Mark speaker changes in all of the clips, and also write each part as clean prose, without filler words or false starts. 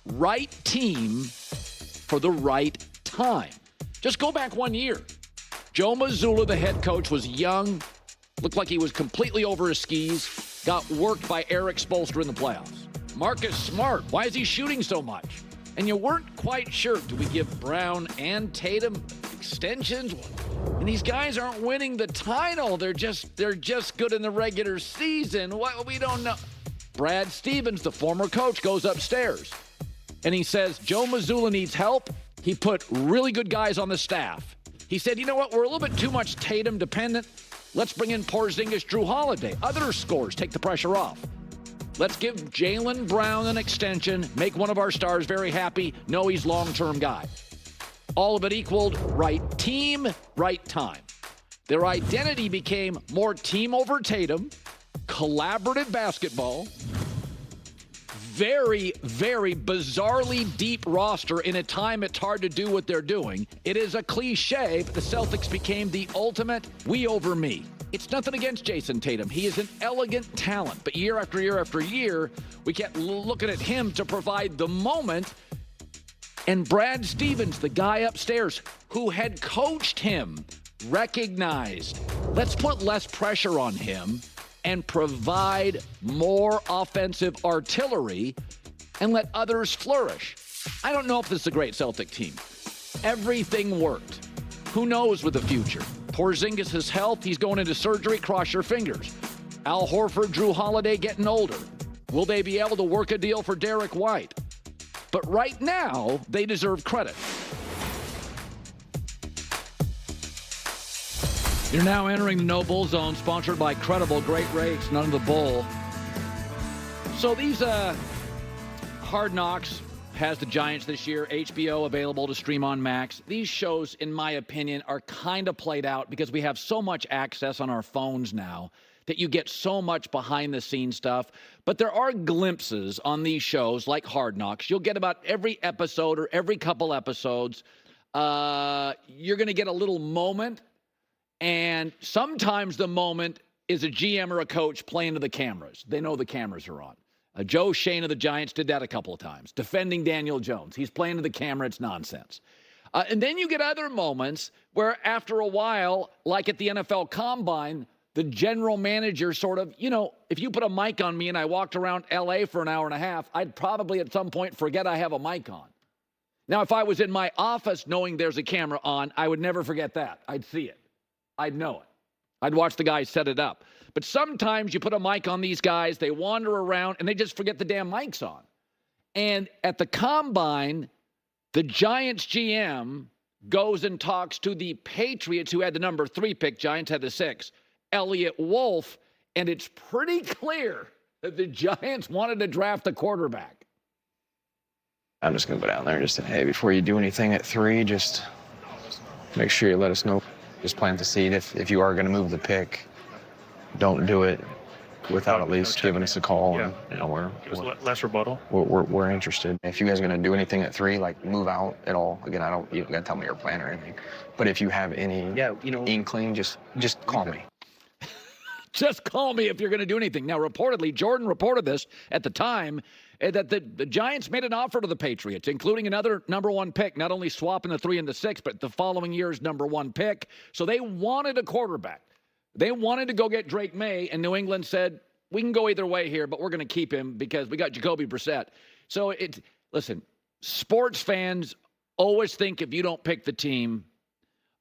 Speaker 1: right team for the right time. Just go back 1 year. Joe Mazzulla, the head coach, was young, looked like he was completely over his skis, got worked by Eric Spoelstra in the playoffs. Marcus Smart, why is he shooting so much? And you weren't quite sure, do we give Brown and Tatum extensions? And these guys aren't winning the title. They're just good in the regular season. What, we don't know. Brad Stevens, the former coach, goes upstairs and he says, Joe Mazzulla needs help. He put really good guys on the staff. He said, you know what, we're a little bit too much Tatum dependent. Let's bring in Porzingis, Drew Holiday. Other scores, take the pressure off. Let's give Jaylen Brown an extension, make one of our stars very happy, know he's long-term guy. All of it equaled right team, right time. Their identity became more team over Tatum, collaborative basketball, very, very bizarrely deep roster in a time it's hard to do what they're doing. It is a cliche, but the Celtics became the ultimate we over me. It's nothing against Jason Tatum. He is an elegant talent. But year after year after year, we kept looking at him to provide the moment. And Brad Stevens, the guy upstairs who had coached him, recognized, let's put less pressure on him and provide more offensive artillery and let others flourish. I don't know if this is a great Celtic team. Everything worked. Who knows with the future? Porzingis' health, he's going into surgery, cross your fingers. Al Horford, Drew Holiday getting older. Will they be able to work a deal for Derek White? But right now, they deserve credit. You're now entering the No Bull Zone, sponsored by Credible. Great rates, none of the bull. So these Hard Knocks has the Giants this year. HBO available to stream on Max. These shows, in my opinion, are kind of played out because we have so much access on our phones now that you get so much behind-the-scenes stuff. But there are glimpses on these shows like Hard Knocks. You'll get about every episode or every couple episodes. You're going to get a little moment. And sometimes the moment is a GM or a coach playing to the cameras. They know the cameras are on. Joe Shane of the Giants did that a couple of times, defending Daniel Jones. He's playing to the camera. It's nonsense. And then you get other moments where after a while, like at the NFL Combine, the general manager sort of, if you put a mic on me and I walked around L.A. for an hour and a half, I'd probably at some point forget I have a mic on. Now, if I was in my office knowing there's a camera on, I would never forget that. I'd see it. I'd know it. I'd watch the guys set it up. But sometimes you put a mic on these guys, they wander around, and they just forget the damn mic's on. And at the Combine, the Giants GM goes and talks to the Patriots, who had the number 3 pick. Giants had the 6. Elliott Wolf, and it's pretty clear that the Giants wanted to draft a quarterback.
Speaker 2: I'm just going to go down there and just say, hey, before you do anything at 3, just make sure you let us know. Just plant the seed. If you are going to move the pick, don't do it without at least giving us a call.
Speaker 3: Yeah.
Speaker 2: And, we're
Speaker 3: less rebuttal.
Speaker 2: We're interested. If you guys are going to do anything at 3, like move out at all, again, you don't got to tell me your plan or anything. But if you have any inkling, just call me.
Speaker 1: Just call me if you're going to do anything. Now, reportedly, Jordan reported this at the time, that the Giants made an offer to the Patriots, including another number 1 pick, not only swapping the 3 and the 6, but the following year's number 1 pick. So they wanted a quarterback. They wanted to go get Drake May, and New England said, we can go either way here, but we're going to keep him because we got Jacoby Brissett. So listen, sports fans always think if you don't pick the team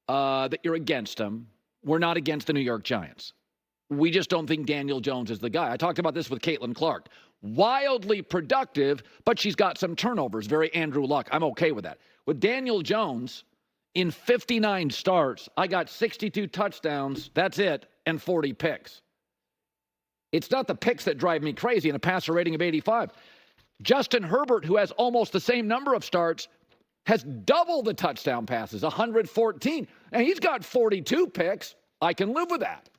Speaker 1: that you're against them. We're not against the New York Giants. We just don't think Daniel Jones is the guy. I talked about this with Caitlin Clark. Wildly productive, but she's got some turnovers. Very Andrew Luck. I'm okay with that. With Daniel Jones, in 59 starts, I got 62 touchdowns, that's it, and 40 picks. It's not the picks that drive me crazy and a passer rating of 85. Justin Herbert, who has almost the same number of starts, has double the touchdown passes, 114. Now, he's got 42 picks. I can live with that.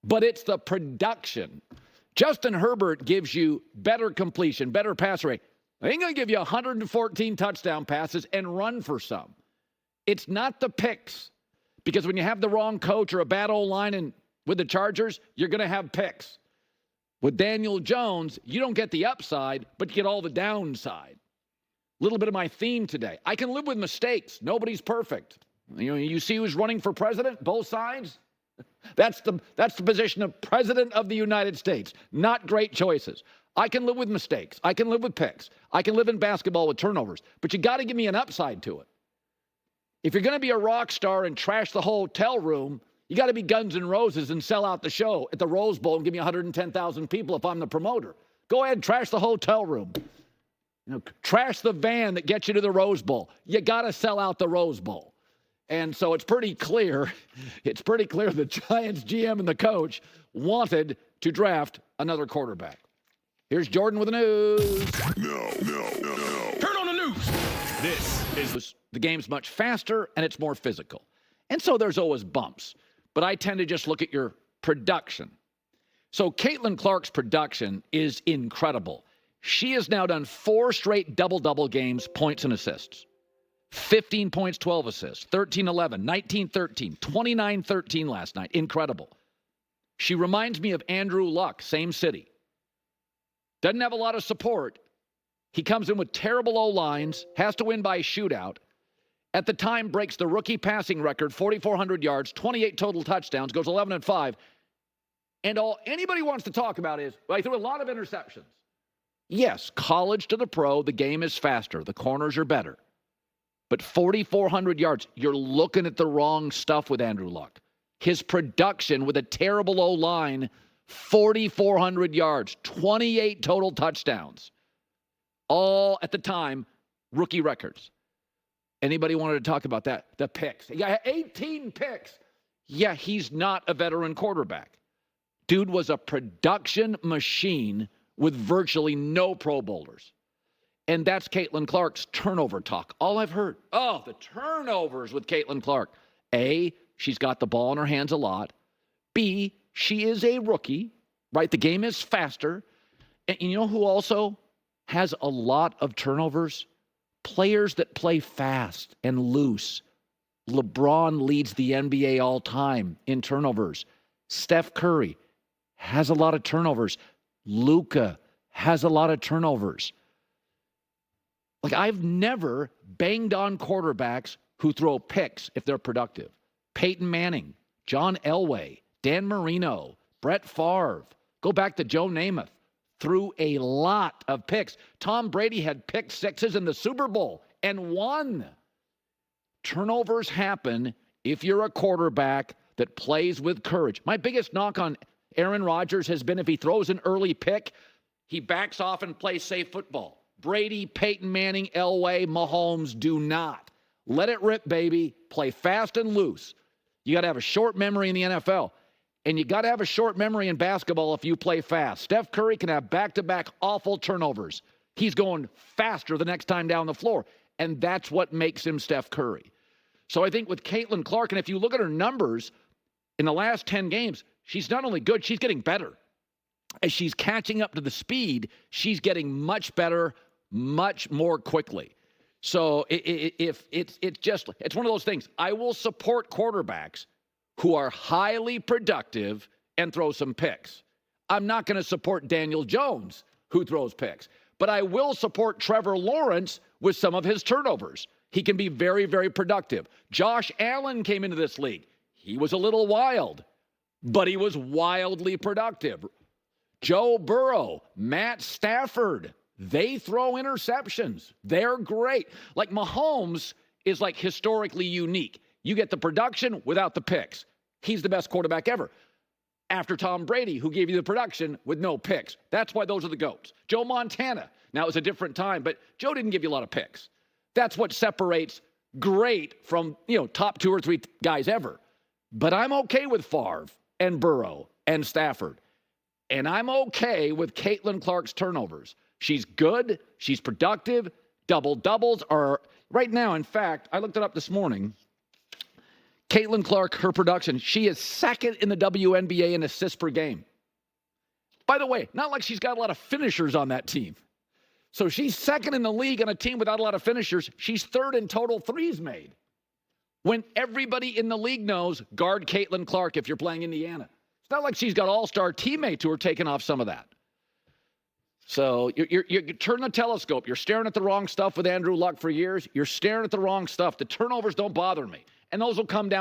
Speaker 1: But it's the production. Justin Herbert gives you better completion, better pass rate. They ain't going to give you 114 touchdown passes and run for some. It's not the picks. Because when you have the wrong coach or a bad O-line and with the Chargers, you're going to have picks. With Daniel Jones, you don't get the upside, but you get all the downside. little bit of my theme today. I can live with mistakes. Nobody's perfect. You see who's running for president, both sides? That's the position of President of the United States. Not great choices. I can live with mistakes. I can live with picks. I can live in basketball with turnovers. But you got to give me an upside to it. If you're going to be a rock star and trash the hotel room, you got to be Guns N' Roses and sell out the show at the Rose Bowl and give me 110,000 people if I'm the promoter. Go ahead and trash the hotel room. Trash the van that gets you to the Rose Bowl. You got to sell out the Rose Bowl. And so it's pretty clear the Giants GM and the coach wanted to draft another quarterback. Here's Jordan with the news.
Speaker 3: No.
Speaker 4: Turn on the news. This is
Speaker 1: the game's much faster and it's more physical. And so there's always bumps. But I tend to just look at your production. So Caitlin Clark's production is incredible. She has now done 4 straight double-double games, points and assists. 15 points, 12 assists, 13-11, 19-13, 29-13 last night. Incredible. She reminds me of Andrew Luck, same city. Doesn't have a lot of support. He comes in with terrible O-lines, has to win by a shootout. At the time, breaks the rookie passing record, 4,400 yards, 28 total touchdowns, goes 11-5. And all anybody wants to talk about is, well, he threw a lot of interceptions. Yes, college to the pro, the game is faster. The corners are better. But 4,400 yards, you're looking at the wrong stuff with Andrew Luck. His production with a terrible O-line, 4,400 yards, 28 total touchdowns. All, at the time, rookie records. Anybody wanted to talk about that? The picks. He got 18 picks. Yeah, he's not a veteran quarterback. Dude was a production machine with virtually no Pro Bowlers. And that's Caitlin Clark's turnover talk. All I've heard, the turnovers with Caitlin Clark. A, she's got the ball in her hands a lot. B, she is a rookie, right? The game is faster. And you know who also has a lot of turnovers? Players that play fast and loose. LeBron leads the NBA all time in turnovers. Steph Curry has a lot of turnovers. Luka has a lot of turnovers. Like, I've never banged on quarterbacks who throw picks if they're productive. Peyton Manning, John Elway, Dan Marino, Brett Favre. Go back to Joe Namath. Threw a lot of picks. Tom Brady had pick sixes in the Super Bowl and won. Turnovers happen if you're a quarterback that plays with courage. My biggest knock on Aaron Rodgers has been if he throws an early pick, he backs off and plays safe football. Brady, Peyton Manning, Elway, Mahomes do not. Let it rip, baby. Play fast and loose. You got to have a short memory in the NFL. And you got to have a short memory in basketball if you play fast. Steph Curry can have back-to-back awful turnovers. He's going faster the next time down the floor. And that's what makes him Steph Curry. So I think with Caitlin Clark, and if you look at her numbers in the last 10 games, she's not only good, she's getting better. As she's catching up to the speed, she's getting much better, much more quickly. So it's one of those things. I will support quarterbacks who are highly productive and throw some picks. I'm not going to support Daniel Jones, who throws picks. But I will support Trevor Lawrence with some of his turnovers. He can be very, very productive. Josh Allen came into this league. He was a little wild, but he was wildly productive. Joe Burrow, Matt Stafford, they throw interceptions. They're great. Like Mahomes is like historically unique. You get the production without the picks. He's the best quarterback ever. After Tom Brady, who gave you the production with no picks. That's why those are the GOATs. Joe Montana. Now, it was a different time, but Joe didn't give you a lot of picks. That's what separates great from, top 2 or 3 guys ever. But I'm okay with Favre and Burrow and Stafford. And I'm okay with Caitlin Clark's turnovers. She's good. She's productive. Double-doubles are right now. In fact, I looked it up this morning. Caitlin Clark, her production, she is second in the WNBA in assists per game. By the way, not like she's got a lot of finishers on that team. So she's second in the league on a team without a lot of finishers. She's third in total threes made. When everybody in the league knows, guard Caitlin Clark if you're playing Indiana. It's not like she's got all-star teammates who are taking off some of that. So you turn the telescope. You're staring at the wrong stuff with Andrew Luck for years. You're staring at the wrong stuff. The turnovers don't bother me. And those will come down